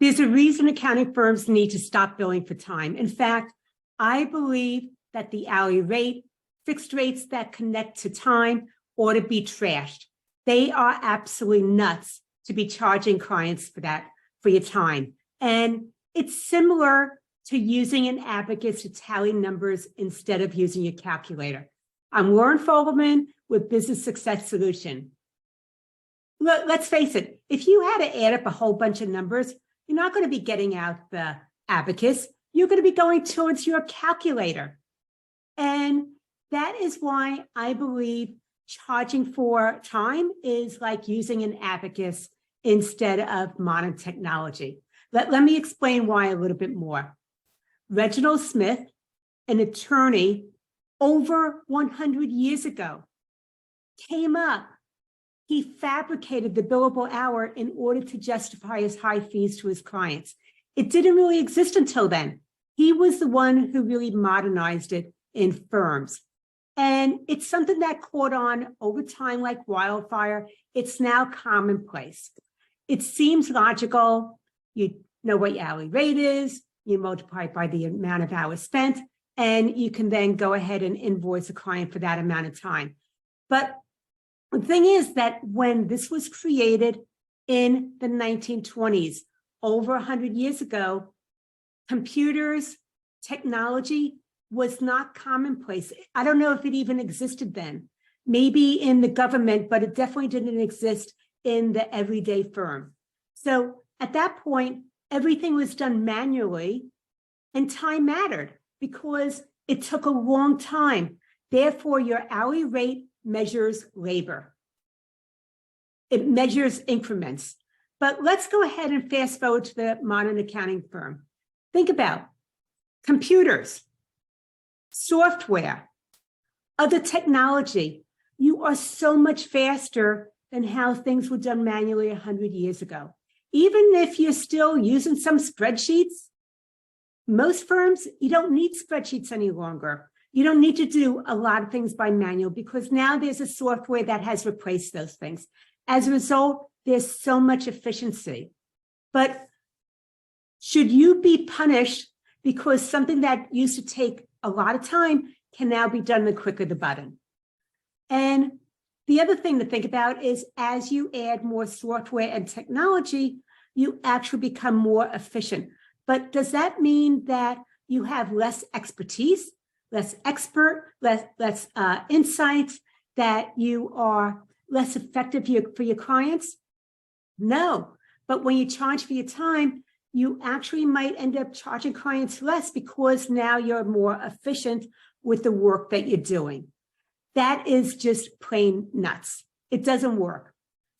There's a reason accounting firms need to stop billing for time. In fact, I believe that the hourly rate, fixed rates that connect to time ought to be trashed. They are absolutely nuts to be charging clients for that, for your time. And it's similar to using an abacus to tally numbers instead of using your calculator. I'm Loren Fogelman with Business Success Solution. Let's face it, if you had to add up a whole bunch of numbers, you're not going to be getting out the abacus. You're going to be going towards your calculator. And that is why I believe charging for time is like using an abacus instead of modern technology. Let me explain why a little bit more. Reginald Smith, an attorney over 100 years ago, came up. He fabricated the billable hour in order to justify his high fees to his clients. It didn't really exist until then. He was the one who really modernized it in firms. And it's something that caught on over time like wildfire. It's now commonplace. It seems logical. You know what your hourly rate is, you multiply it by the amount of hours spent, and you can then go ahead and invoice a client for that amount of time. But the thing is that when this was created in the 1920s, over 100 years ago, computers, technology was not commonplace. I don't know if it even existed then. Maybe in the government, but it definitely didn't exist in the everyday firm. So at that point, everything was done manually, and time mattered because it took a long time. Therefore, your hourly rate measures labor. It measures increments. But let's go ahead and fast forward to the modern accounting firm. Think about computers, software, other technology. You are so much faster than how things were done manually 100 years ago. Even if you're still using some spreadsheets, most firms, you don't need spreadsheets any longer. You don't need to do a lot of things by manual because now there's a software that has replaced those things. As a result, there's so much efficiency. But should you be punished because something that used to take a lot of time can now be done the click of the button? And the other thing to think about is as you add more software and technology, you actually become more efficient. But does that mean that you have less expertise, less expert, less insights, that you are less effective for your clients? No, but when you charge for your time, you actually might end up charging clients less because now you're more efficient with the work that you're doing. That is just plain nuts. It doesn't work.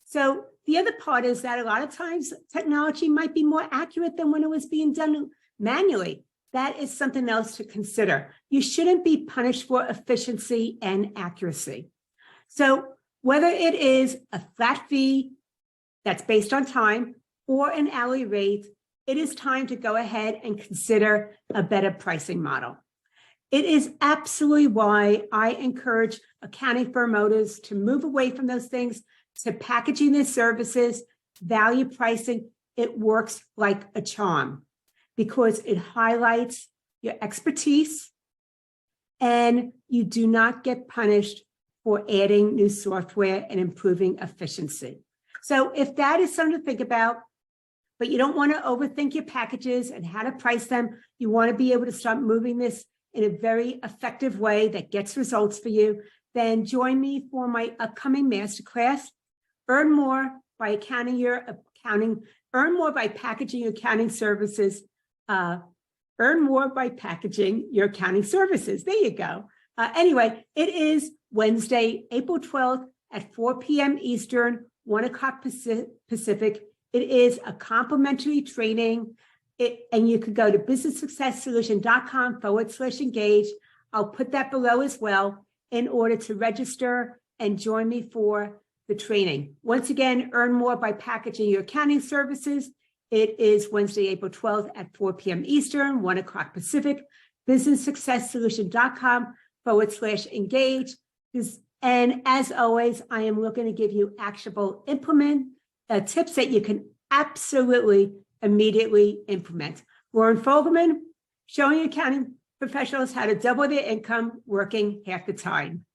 So the other part is that a lot of times technology might be more accurate than when it was being done manually. That is something else to consider. You shouldn't be punished for efficiency and accuracy. So whether it is a flat fee that's based on time or an hourly rate, it is time to go ahead and consider a better pricing model. It is absolutely why I encourage accounting firm owners to move away from those things to packaging their services, value pricing. It works like a charm because it highlights your expertise and you do not get punished for adding new software and improving efficiency. So if that is something to think about, but you don't want to overthink your packages and how to price them, you want to be able to start moving this in a very effective way that gets results for you, then join me for my upcoming masterclass, Earn More by Packaging Your Accounting Services. Earn More by Packaging Your Accounting Services. There you go. Anyway, it is Wednesday, April 12th at 4 p.m. Eastern, 1 o'clock Pacific. It is a complimentary training. And you could go to businesssuccesssolution.com/engage. I'll put that below as well in order to register and join me for the training. Once again, Earn More by Packaging Your Accounting Services. It is Wednesday, April 12th at 4 p.m. Eastern, 1 o'clock Pacific, businesssuccesssolution.com/engage. And as always, I am looking to give you actionable tips that you can absolutely immediately implement. Loren Fogelman, showing accounting professionals how to double their income working half the time.